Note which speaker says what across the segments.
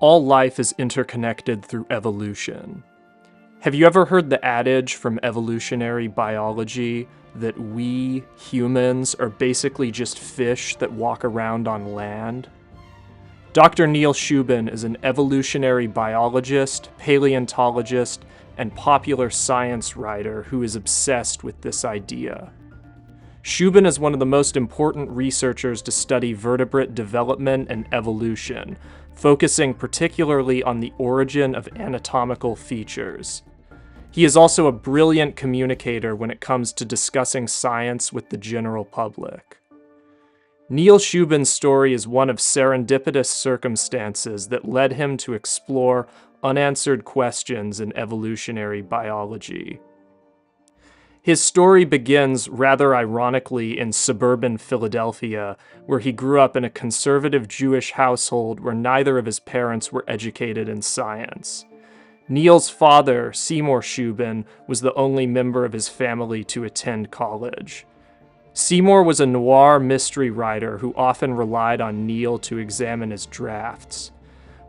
Speaker 1: All life is interconnected through evolution. Have you ever heard the adage from evolutionary biology that we, humans, are basically just fish that walk around on land? Dr. Neil Shubin is an evolutionary biologist, paleontologist, and popular science writer who is obsessed with this idea. Shubin is one of the most important researchers to study vertebrate development and evolution, focusing particularly on the origin of anatomical features. He is also a brilliant communicator when it comes to discussing science with the general public. Neil Shubin's story is one of serendipitous circumstances that led him to explore unanswered questions in evolutionary biology. His story begins, rather ironically, in suburban Philadelphia, where he grew up in a conservative Jewish household where neither of his parents were educated in science. Neil's father, Seymour Shubin, was the only member of his family to attend college. Seymour was a noir mystery writer who often relied on Neil to examine his drafts.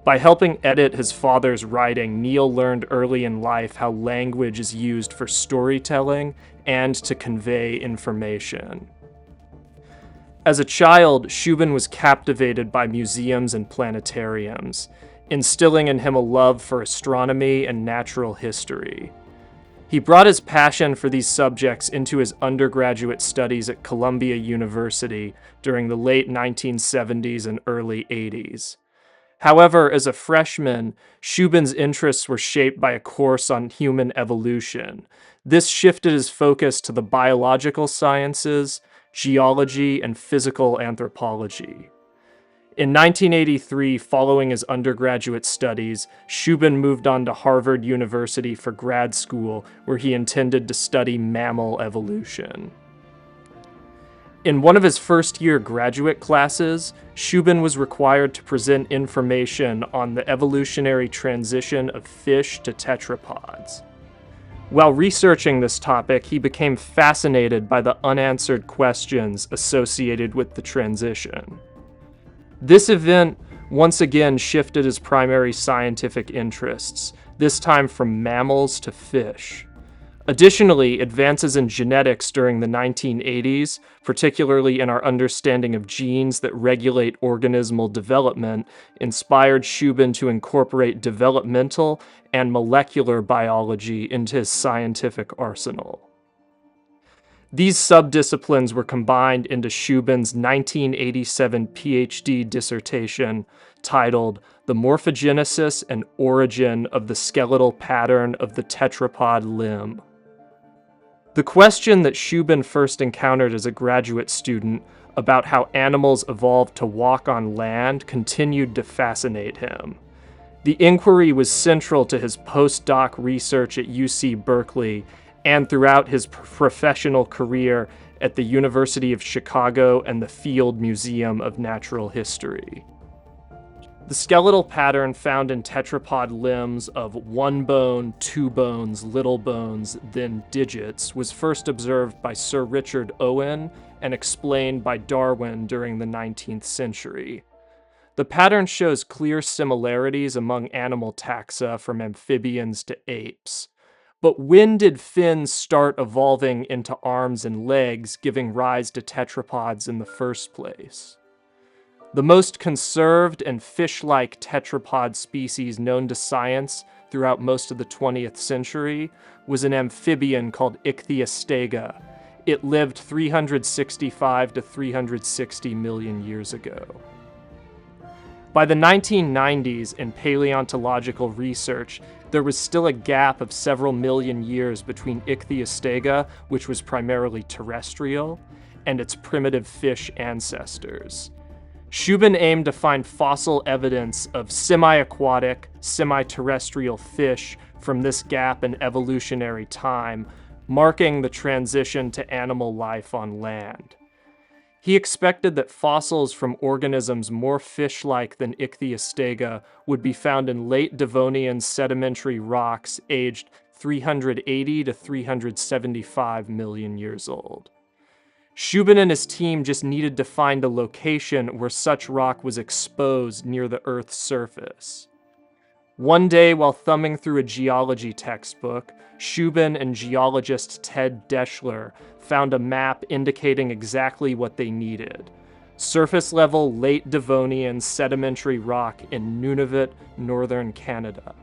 Speaker 1: By helping edit his father's writing, Neil learned early in life how language is used for storytelling and to convey information. As a child, Shubin was captivated by museums and planetariums, instilling in him a love for astronomy and natural history. He brought his passion for these subjects into his undergraduate studies at Columbia University during the late 1970s and early 80s. However, as a freshman, Shubin's interests were shaped by a course on human evolution. This shifted his focus to the biological sciences, geology, and physical anthropology. In 1983, following his undergraduate studies, Shubin moved on to Harvard University for grad school, where he intended to study mammal evolution. In one of his first-year graduate classes, Shubin was required to present information on the evolutionary transition of fish to tetrapods. While researching this topic, he became fascinated by the unanswered questions associated with the transition. This event once again shifted his primary scientific interests, this time from mammals to fish. Additionally, advances in genetics during the 1980s, particularly in our understanding of genes that regulate organismal development, inspired Shubin to incorporate developmental and molecular biology into his scientific arsenal. These subdisciplines were combined into Shubin's 1987 PhD dissertation titled The Morphogenesis and Origin of the Skeletal Pattern of the Tetrapod Limb. The question that Shubin first encountered as a graduate student about how animals evolved to walk on land continued to fascinate him. The inquiry was central to his postdoc research at UC Berkeley and throughout his professional career at the University of Chicago and the Field Museum of Natural History. The skeletal pattern found in tetrapod limbs of one bone, two bones, little bones, then digits was first observed by Sir Richard Owen and explained by Darwin during the 19th century. The pattern shows clear similarities among animal taxa from amphibians to apes. But when did fins start evolving into arms and legs, giving rise to tetrapods in the first place? The most conserved and fish-like tetrapod species known to science throughout most of the 20th century was an amphibian called Ichthyostega. It lived 365 to 360 million years ago. By the 1990s, in paleontological research, there was still a gap of several million years between Ichthyostega, which was primarily terrestrial, and its primitive fish ancestors. Shubin aimed to find fossil evidence of semi-aquatic, semi-terrestrial fish from this gap in evolutionary time, marking the transition to animal life on land. He expected that fossils from organisms more fish-like than Ichthyostega would be found in late Devonian sedimentary rocks aged 380 to 375 million years old. Shubin and his team just needed to find a location where such rock was exposed near the Earth's surface. One day, while thumbing through a geology textbook, Shubin and geologist Ted Deschler found a map indicating exactly what they needed: surface-level late Devonian sedimentary rock in Nunavut, northern Canada.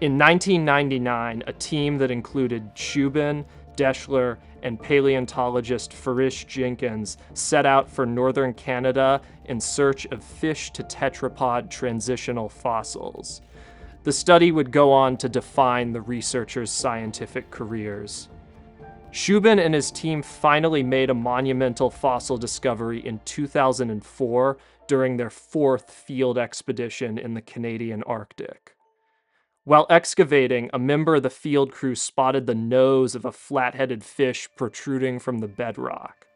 Speaker 1: In 1999, a team that included Shubin, Deschler, and paleontologist Farish Jenkins set out for northern Canada in search of fish-to-tetrapod transitional fossils. The study would go on to define the researchers' scientific careers. Shubin and his team finally made a monumental fossil discovery in 2004 during their fourth field expedition in the Canadian Arctic. While excavating, a member of the field crew spotted the nose of a flat-headed fish protruding from the bedrock.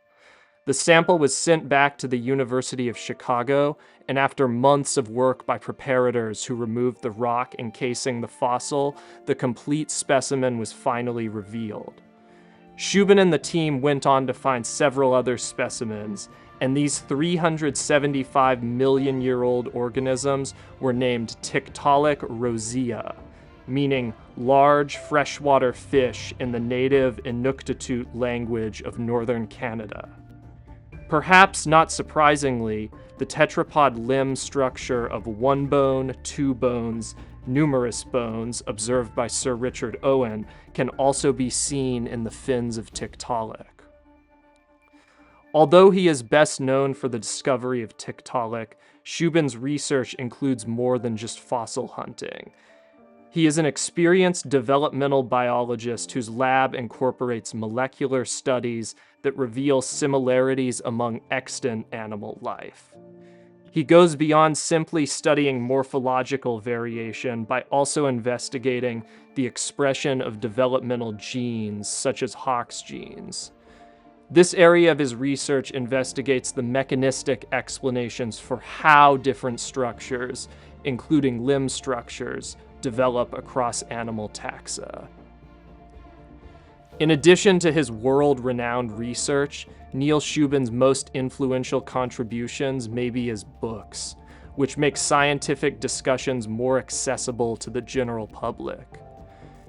Speaker 1: The sample was sent back to the University of Chicago, and after months of work by preparators who removed the rock encasing the fossil, the complete specimen was finally revealed. Shubin and the team went on to find several other specimens, and these 375 million-year-old organisms were named Tiktaalik rosea, meaning large freshwater fish in the native Inuktitut language of northern Canada. Perhaps not surprisingly, the tetrapod limb structure of one bone, two bones, numerous bones observed by Sir Richard Owen can also be seen in the fins of Tiktaalik. Although he is best known for the discovery of Tiktaalik, Shubin's research includes more than just fossil hunting. He is an experienced developmental biologist whose lab incorporates molecular studies that reveal similarities among extant animal life. He goes beyond simply studying morphological variation by also investigating the expression of developmental genes, such as Hox genes. This area of his research investigates the mechanistic explanations for how different structures, including limb structures, develop across animal taxa. In addition to his world-renowned research, Neil Shubin's most influential contributions may be his books, which make scientific discussions more accessible to the general public.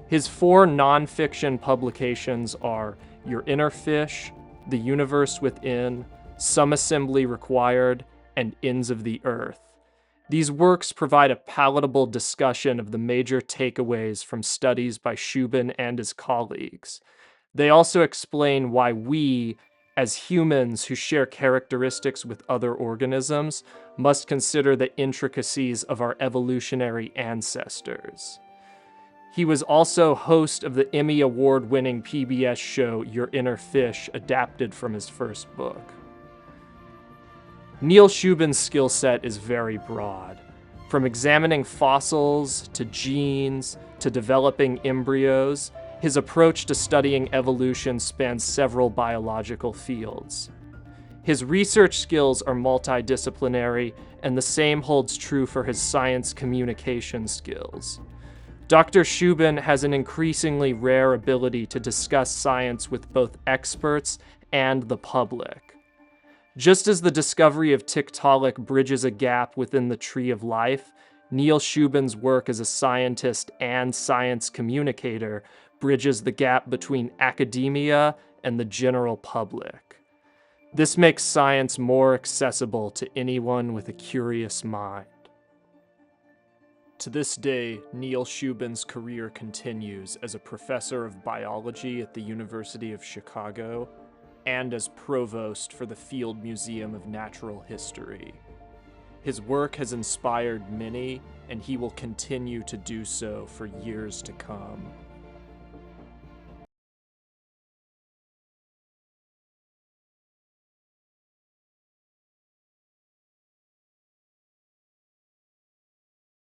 Speaker 1: His 4 nonfiction publications are Your Inner Fish, The Universe Within, Some Assembly Required, and Ends of the Earth. These works provide a palatable discussion of the major takeaways from studies by Shubin and his colleagues. They also explain why we, as humans who share characteristics with other organisms, must consider the intricacies of our evolutionary ancestors. He was also host of the Emmy Award-winning PBS show Your Inner Fish, adapted from his first book. Neil Shubin's skill set is very broad. From examining fossils, to genes, to developing embryos, his approach to studying evolution spans several biological fields. His research skills are multidisciplinary, and the same holds true for his science communication skills. Dr. Shubin has an increasingly rare ability to discuss science with both experts and the public. Just as the discovery of Tiktaalik bridges a gap within the tree of life, Neil Shubin's work as a scientist and science communicator bridges the gap between academia and the general public. This makes science more accessible to anyone with a curious mind. To this day, Neil Shubin's career continues as a professor of biology at the University of Chicago and as provost for the Field Museum of Natural History. His work has inspired many, and he will continue to do so for years to come.